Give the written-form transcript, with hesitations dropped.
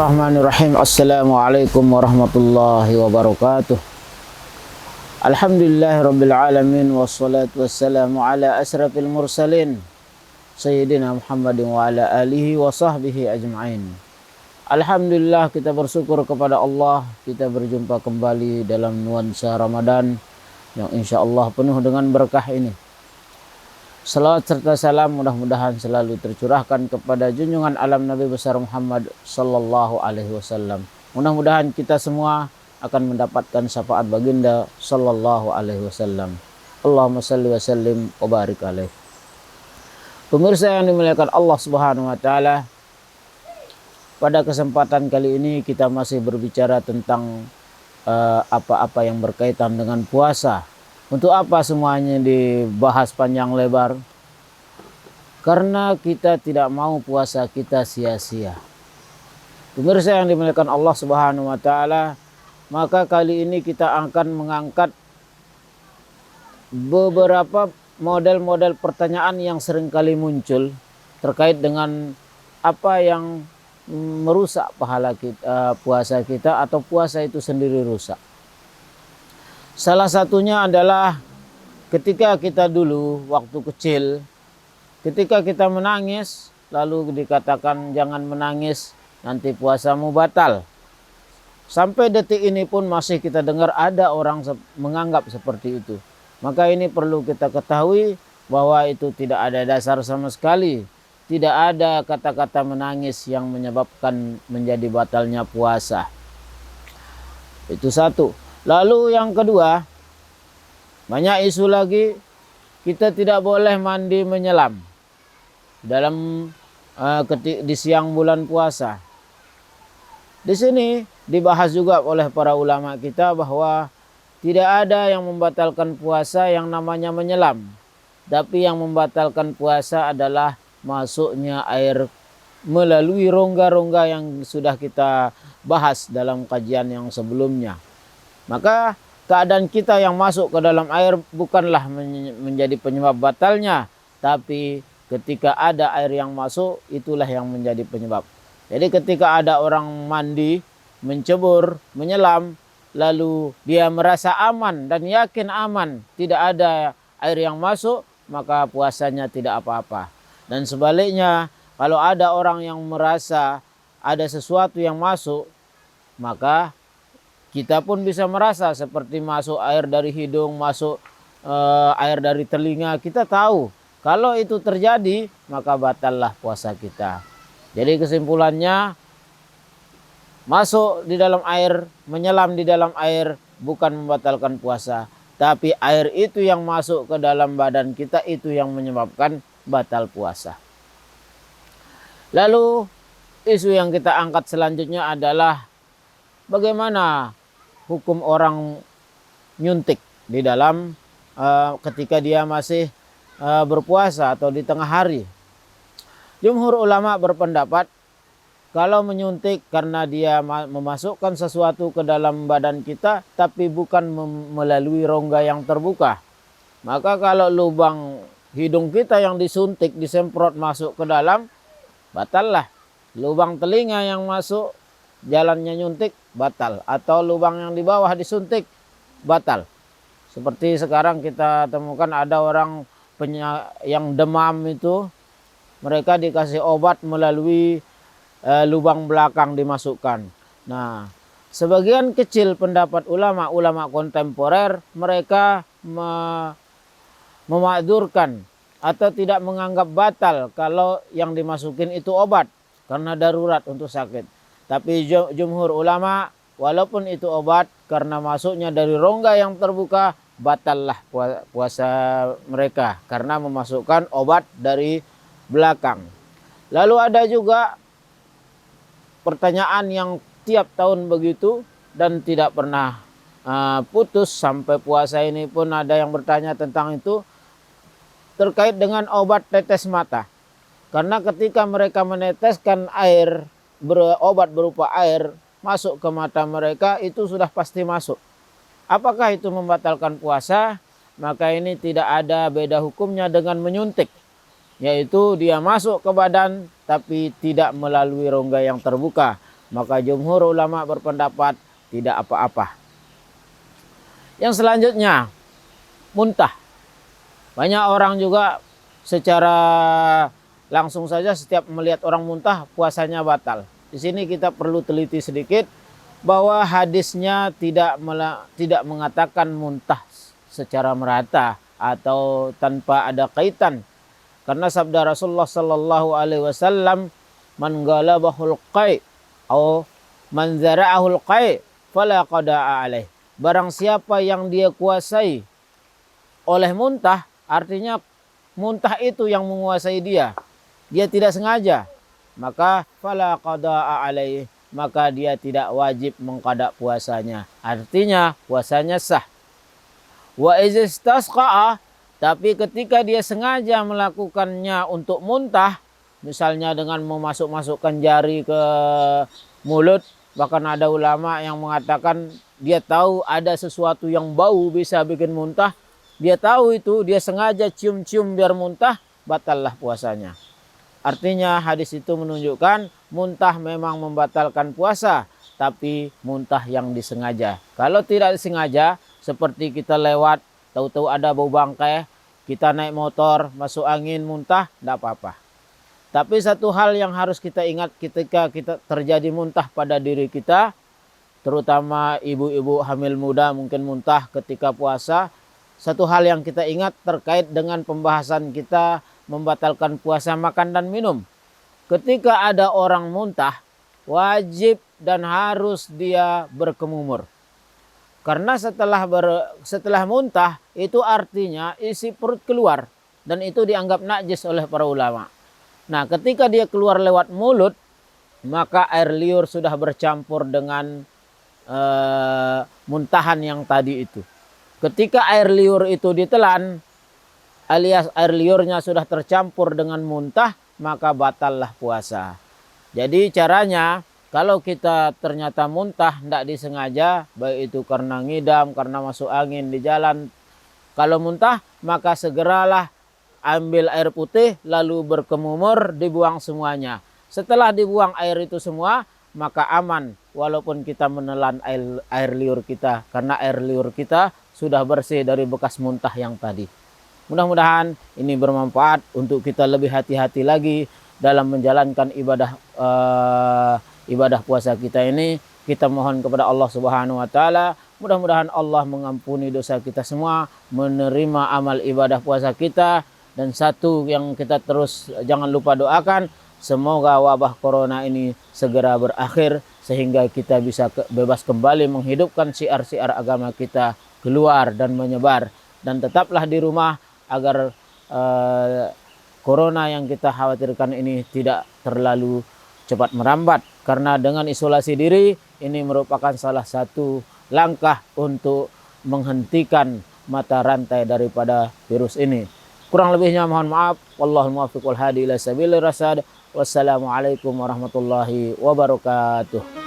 Bismillahirrahmanirrahim. Assalamualaikum warahmatullahi wabarakatuh. Alhamdulillahirabbil alamin wassalatu wassalamu ala asrafil mursalin sayyidina Muhammadin wa ala alihi wa sahbihi ajma'in. Alhamdulillah, kita bersyukur kepada Allah, kita berjumpa kembali dalam nuansa Ramadan yang insyaallah penuh dengan berkah ini. Salawat serta salam mudah-mudahan selalu tercurahkan kepada junjungan alam Nabi besar Muhammad sallallahu alaihi wasallam. Mudah-mudahan kita semua akan mendapatkan syafaat baginda sallallahu alaihi wasallam. Allahumma salli wa sallim wa barik alaih. Pemirsa yang dimuliakan Allah Subhanahu wa taala, pada kesempatan kali ini kita masih berbicara tentang apa-apa yang berkaitan dengan puasa. Untuk apa semuanya dibahas panjang lebar? Karena kita tidak mau puasa kita sia-sia. Pemirsa yang dimuliakan Allah Subhanahu wa taala, maka kali ini kita akan mengangkat beberapa model-model pertanyaan yang seringkali muncul terkait dengan apa yang merusak pahala kita, puasa kita, atau puasa itu sendiri rusak. Salah satunya adalah ketika kita dulu waktu kecil, ketika kita menangis lalu dikatakan jangan menangis, nanti puasamu batal. Sampai detik ini pun masih kita dengar ada orang menganggap seperti itu. Maka ini perlu kita ketahui bahwa itu tidak ada dasar sama sekali. Tidak ada kata-kata menangis yang menyebabkan menjadi batalnya puasa. Itu satu. Lalu yang kedua, banyak isu lagi, kita tidak boleh mandi menyelam dalam di siang bulan puasa. Di sini dibahas juga oleh para ulama kita bahwa tidak ada yang membatalkan puasa yang namanya menyelam. Tapi yang membatalkan puasa adalah masuknya air melalui rongga-rongga yang sudah kita bahas dalam kajian yang sebelumnya. Maka keadaan kita yang masuk ke dalam air bukanlah menjadi penyebab batalnya, tapi ketika ada air yang masuk, itulah yang menjadi penyebab. Jadi ketika ada orang mandi, mencebur, menyelam, lalu dia merasa aman dan yakin aman, tidak ada air yang masuk, maka puasanya tidak apa-apa. Dan sebaliknya, kalau ada orang yang merasa ada sesuatu yang masuk, maka kita pun bisa merasa seperti masuk air dari hidung, masuk air dari telinga. Kita tahu kalau itu terjadi maka batallah puasa kita. Jadi kesimpulannya, masuk di dalam air, menyelam di dalam air bukan membatalkan puasa. Tapi air itu yang masuk ke dalam badan kita itu yang menyebabkan batal puasa. Lalu isu yang kita angkat selanjutnya adalah bagaimana hukum orang nyuntik di dalam ketika dia masih berpuasa atau di tengah hari. Jumhur ulama berpendapat kalau menyuntik karena dia memasukkan sesuatu ke dalam badan kita tapi bukan melalui rongga yang terbuka. Maka kalau lubang hidung kita yang disuntik, disemprot masuk ke dalam, batallah. Lubang telinga yang masuk, jalannya nyuntik, batal. Atau lubang yang di bawah disuntik, batal. Seperti sekarang kita temukan ada orang yang demam itu, mereka dikasih obat melalui lubang belakang dimasukkan. Nah, sebagian kecil pendapat ulama kontemporer, mereka memakdurkan atau tidak menganggap batal kalau yang dimasukin itu obat karena darurat untuk sakit. Tapi jumhur ulama, walaupun itu obat, karena masuknya dari rongga yang terbuka, batallah puasa mereka karena memasukkan obat dari belakang. Lalu ada juga pertanyaan yang tiap tahun begitu dan tidak pernah putus sampai puasa ini pun ada yang bertanya tentang itu, terkait dengan obat tetes mata. Karena ketika mereka meneteskan air, obat berupa air masuk ke mata mereka, itu sudah pasti masuk. Apakah itu membatalkan puasa? Maka ini tidak ada beda hukumnya dengan menyuntik, yaitu dia masuk ke badan tapi tidak melalui rongga yang terbuka. maka jumhur ulama berpendapat tidak apa-apa. Yang selanjutnya, muntah. Banyak orang juga secara langsung saja setiap melihat orang muntah puasanya batal. Di sini kita perlu teliti sedikit bahwa hadisnya tidak mengatakan muntah secara merata atau tanpa ada kaitan. Karena sabda Rasulullah sallallahu alaihi wasallam, "Man galabahul qai' atau man zara'ahul qai' fala qada'a alaih." Barang siapa yang dia kuasai oleh muntah, artinya muntah itu yang menguasai dia. Dia tidak sengaja, maka fala qada'a alaih, maka dia tidak wajib mengqada puasanya. Artinya puasanya sah. Wa izistasqa'a, tapi ketika dia sengaja melakukannya untuk muntah, misalnya dengan memasukkan jari ke mulut, bahkan ada ulama yang mengatakan dia tahu ada sesuatu yang bau bisa bikin muntah, dia tahu itu, dia sengaja cium-cium biar muntah, batallah puasanya. Artinya hadis itu menunjukkan muntah memang membatalkan puasa, tapi muntah yang disengaja. Kalau tidak disengaja, seperti kita lewat, tahu-tahu ada bau bangkai, kita naik motor, masuk angin, muntah, tidak apa-apa. Tapi satu hal yang harus kita ingat ketika kita terjadi muntah pada diri kita, terutama ibu-ibu hamil muda mungkin muntah ketika puasa. Satu hal yang kita ingat terkait dengan pembahasan kita membatalkan puasa makan dan minum. Ketika ada orang muntah, wajib dan harus dia berkemumur. Karena setelah muntah itu artinya isi perut keluar, dan itu dianggap najis oleh para ulama. Nah, ketika dia keluar lewat mulut, maka air liur sudah bercampur dengan muntahan yang tadi itu. Ketika air liur itu ditelan, alias air liurnya sudah tercampur dengan muntah, maka batallah puasa. Jadi caranya, kalau kita ternyata muntah tidak disengaja, baik itu karena ngidam, karena masuk angin di jalan, kalau muntah maka segeralah ambil air putih lalu berkemumur, dibuang semuanya. Setelah dibuang air itu semua, maka aman walaupun kita menelan air liur kita, karena air liur kita sudah bersih dari bekas muntah yang tadi. Mudah-mudahan ini bermanfaat untuk kita lebih hati-hati lagi dalam menjalankan ibadah puasa kita ini. Kita mohon kepada Allah Subhanahu wa taala, mudah-mudahan Allah mengampuni dosa kita semua, menerima amal ibadah puasa kita. Dan satu yang kita terus jangan lupa doakan, semoga wabah corona ini segera berakhir sehingga kita bisa bebas kembali menghidupkan syiar-syiar agama kita keluar dan menyebar. Dan tetaplah di rumah agar corona yang kita khawatirkan ini tidak terlalu cepat merambat. Karena dengan isolasi diri ini merupakan salah satu langkah untuk menghentikan mata rantai daripada virus ini. Kurang lebihnya mohon maaf. Wallahul muwaffiq wal hadi ila sabilir rasyad. Wassalamualaikum warahmatullahi wabarakatuh.